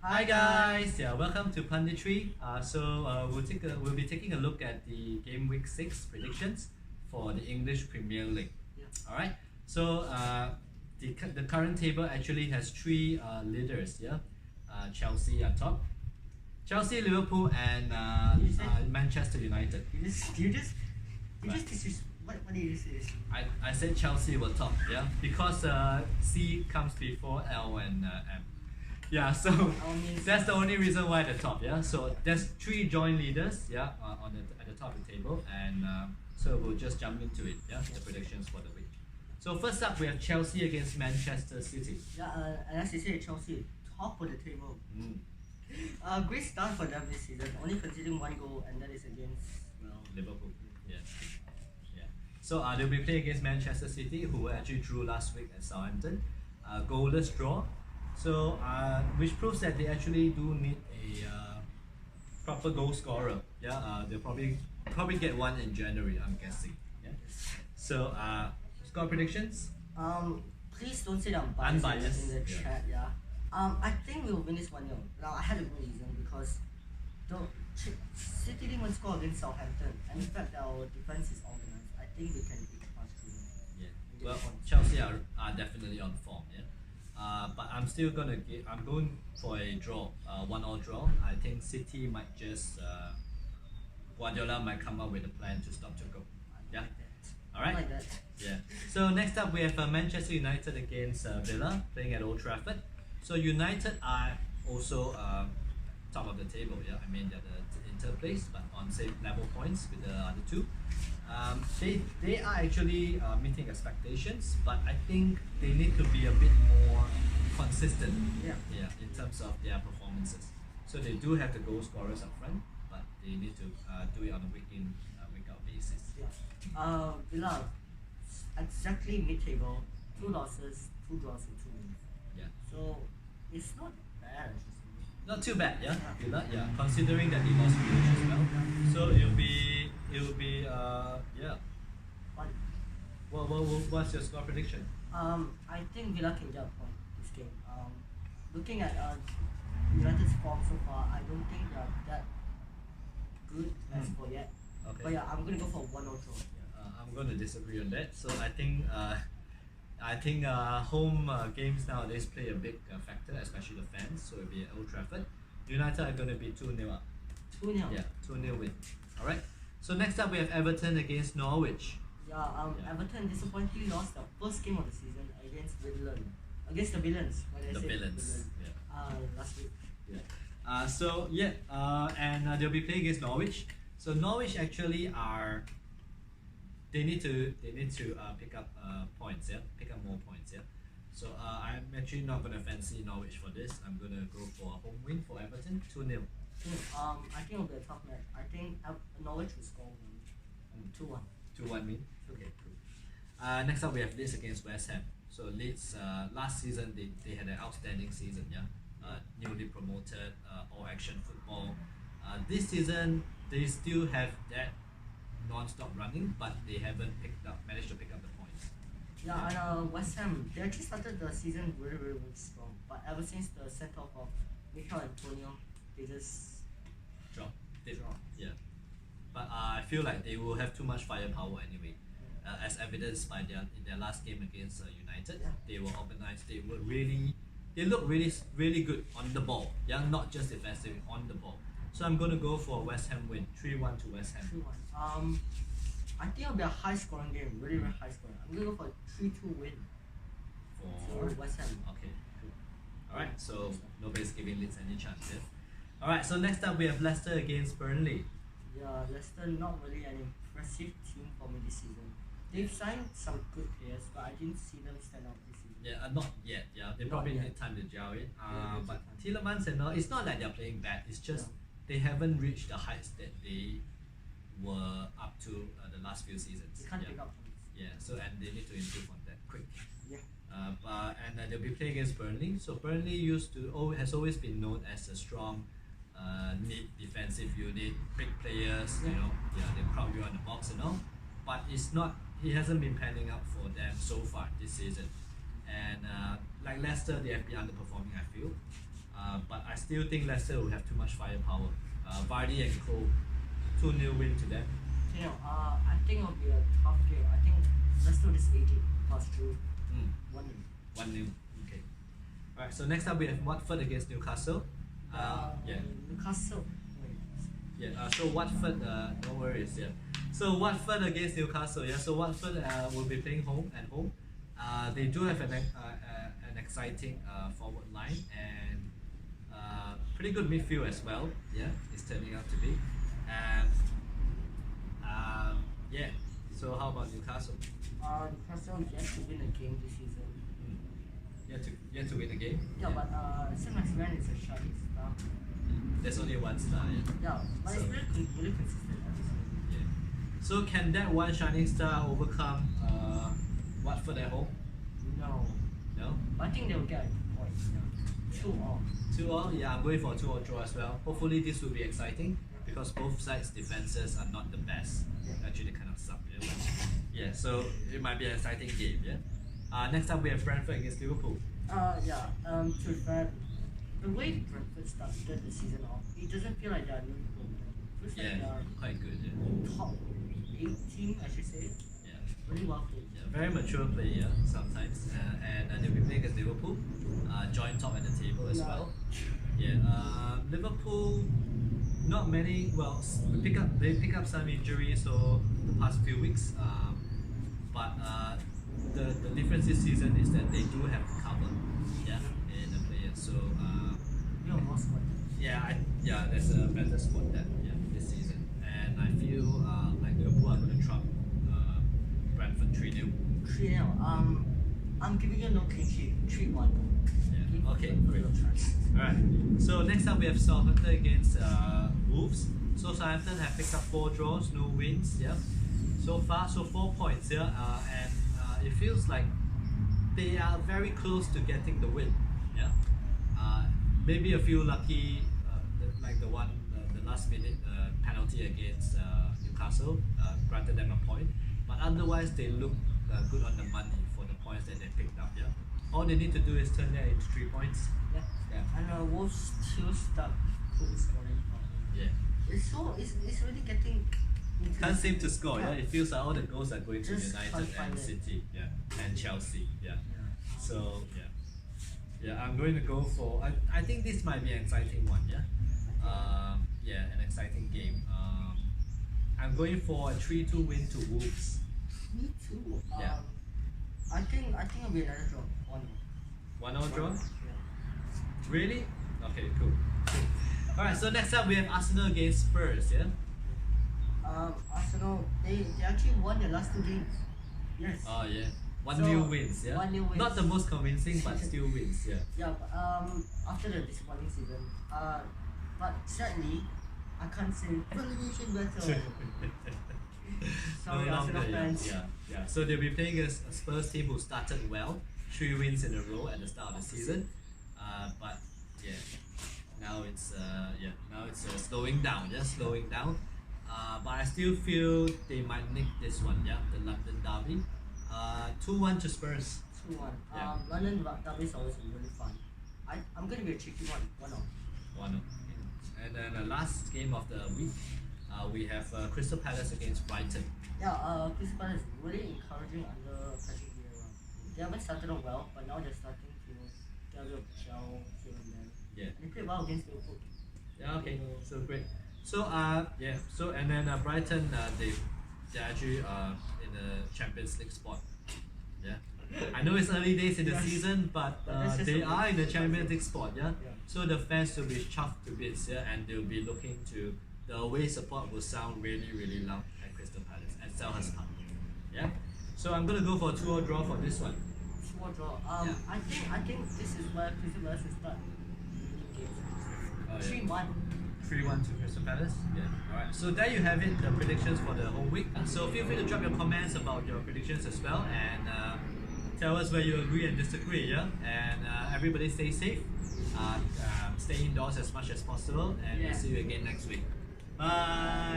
Hi guys, yeah, welcome to PunDiTri. We'll be taking a look at the game week 6 predictions for the English Premier League. Yeah. All right. The current table actually has three leaders. Yeah, Chelsea are top. Chelsea, Liverpool, and Manchester United. What did you say? I said Chelsea were top. Yeah, because C comes before L and M. Yeah, so that's the only reason why they're top. Yeah, so there's three joint leaders. Yeah, at the top of the table, and so we'll just jump into it. Yeah, the predictions for the week. So first up, we have Chelsea against Manchester City. Yeah, as you said, Chelsea top of the table. Great start for them this season. Only conceding one goal, and that is against Liverpool. Yeah, yeah. So they'll be playing against Manchester City, who actually drew last week at Southampton. Goalless draw. So, which proves that they actually do need a proper goal scorer. Yeah, they'll probably get one in January, I'm guessing. Yeah. So, score predictions. Please don't say that I'm biased in the chat. Yeah. I think we'll win this 1-0. Now I had a good reason because the City didn't even score against Southampton, and in fact our defense is organized. I think we can beat past 2-0. Yeah. Well, Chelsea are definitely on form. Yeah. But I'm still I'm going for a draw, 1-1 draw. I think City might just Guardiola might come up with a plan to stop the goal. Yeah. All right. Like that. Yeah. So next up we have Manchester United against Villa playing at Old Trafford. So United are also top of the table. Yeah. I mean they're the Inter place, but on same level points with the other two. They are actually meeting expectations, but I think they need to be a bit more consistent. Yeah. Yeah, in terms of their performances. So they do have the goal scorers up front, but they need to do it on a week in, week out basis. Yeah. Villa, exactly mid-table, 2 losses, 2 draws, and 2 wins. Yeah. So it's not bad. Not too bad, yeah. Villa, yeah. Considering that they lost Grealish as well, so it'll be yeah. What's your score prediction? I think Villa can get a point this game. Looking at United's form so far, I don't think they're that good as for yet. Okay. But yeah, I'm gonna go for 1-0 draw. I'm going to disagree on that. So I think home games nowadays play a big factor, especially the fans. So it'll be at Old Trafford. United are going to be 2-0 up. 2-0. Yeah, 2-0 win. All right. So next up we have Everton against Norwich. Yeah. Everton disappointingly lost the first game of the season against the Villains. The Villains. Yeah. Last week. Yeah. And they'll be playing against Norwich. So Norwich actually are. They need to pick up points. Yeah, pick up more points. Yeah. So I'm actually not gonna fancy Norwich for this. I'm gonna go for a home win for Everton, 2-0. I think it'll be a tough match. I think Norwich will score 2-1. 2-1 win. Okay, cool. Next up we have Leeds against West Ham. So Leeds last season they had an outstanding season. Yeah. Newly promoted, all action football. This season they still have that non-stop running, but they haven't managed to pick up the points. Yeah, and West Ham, they actually started the season very, very, very strong. But ever since the send-off of Mikel Antonio, they just drop. Yeah. But I feel like they will have too much firepower anyway. As evidenced by in their last game against United. Yeah. They were organized. They look really good on the ball. Yeah, not just defensive, on the ball. So I'm going to go for a West Ham win, 3-1 to West Ham. 3-1. I think it'll be a high-scoring game, really, very high-scoring. I'm going to go for a 3-2 win for West Ham. Okay, cool. Alright, so nobody's giving Leeds any chance here. Alright, so next up we have Leicester against Burnley. Yeah, Leicester not really an impressive team for me this season. They've signed some good players, but I didn't see them stand out this season. Yeah, not yet. Yeah, they probably need time to gel it. But Tielemans and all, it's not like they're playing bad. It's just they haven't reached the heights that they were up to the last few seasons. They can't pick up points. Yeah, so and they need to improve on that quick. Yeah. They'll be playing against Burnley. So Burnley has always been known as a strong, neat defensive unit, big players. You know, they crowd you on the box and all. But it hasn't been panning out for them so far this season. And like Leicester, they have been underperforming, I feel. but I still think Leicester will have too much firepower. Vardy and Cole, 2-0 win to them. I think it'll be a tough game. I think Leicester will just 80 pass through 1-0. 1-0. Okay. Alright, so next up we have Watford against Newcastle. Newcastle. So Watford, no worries, So Watford against Newcastle, So Watford will be playing at home. They do have an exciting forward line and pretty good midfield as well. It's turning out to be. And so how about Newcastle? Newcastle yet to win a game this season. Yet to win a game? But St. Maximin is a shining star. There's only one star, But it's really consistent every season. So can that one shining star overcome Watford at home? No. But I think they'll get a point. 2-2. 2-2, I'm going for a 2-2 draw as well. Hopefully this will be exciting because both sides' defenses are not the best. Actually, they kind of suck. So it might be an exciting game. Next up we have Brentford against Liverpool. To be fair, the way Brentford started the season off, it doesn't feel like they're Liverpool. It feels like they're quite good. top 8 team, I should say. Really well played. Very mature player sometimes, and they'll be playing against Liverpool, joint top at the table as well. Liverpool, not many. Well, they pick up some injuries so the past few weeks. But the difference this season is that they do have cover, in the players. So More squad. there's a better squad this season, and I feel like Liverpool are going to trump Brentford 3-0. 3-0. I'm giving you no clean sheet. 3-1. Okay, great. Alright, so next up we have Southampton against Wolves. So Southampton have picked up 4 draws, no wins. So far, so 4 points and it feels like they are very close to getting the win. Maybe a few lucky, like the last minute penalty against Newcastle granted them a point. But otherwise, they look good on the money for the points that they picked up. All they need to do is turn that into 3 points. And Wolves still stuck to the scoring problem. It's really getting. Can't seem to score. It feels like all the goals are going to Just United and City. And Chelsea. So I'm going to go for. I think this might be an exciting one. An exciting game. I'm going for a 3-2 win to Wolves. Me too. I think it'll be another draw. 1-1 draw? Really? Okay, cool. Alright, so next up we have Arsenal against Spurs, Arsenal, they actually won their last 2 games. Yes. 1-0 wins, 1-0 wins. Not the most convincing, but still wins, After the disappointing season. But sadly, I can't say relegation battle. Sorry, Arsenal fans. So they'll be playing against a Spurs team who started well, 3 wins in a row at the start of the season. But now it's slowing down, slowing down. But I still feel they might nick this one, the London derby. 2-1 to Spurs. 2-1. London derby is always really fun. I'm going to be a tricky one. 1-0. And then the last game of the week, we have Crystal Palace against Brighton. Crystal Palace is really encouraging under Patrick Vieira. They haven't started off well, but now they're starting to get a bit of gel here and there. And they played well against Liverpool. Okay, so great. So and then Brighton, they're actually in the Champions League spot. I know it's early days in the season, but they are in the Champions League spot. So the fans will be chuffed to bits, and they'll be looking to the away support will sound really, really loud at Crystal Palace at Selhurst Park. So I'm gonna go for a 2-2 draw for this one. 2-2 draw. I think this is where Crystal Palace will start. 3-1. 3-1 to Crystal Palace. Alright. So there you have it, the predictions for the whole week. So feel free to drop your comments about your predictions as well, and tell us where you agree and disagree. And everybody stay safe. Stay indoors as much as possible, and we'll see you again next week. Bye.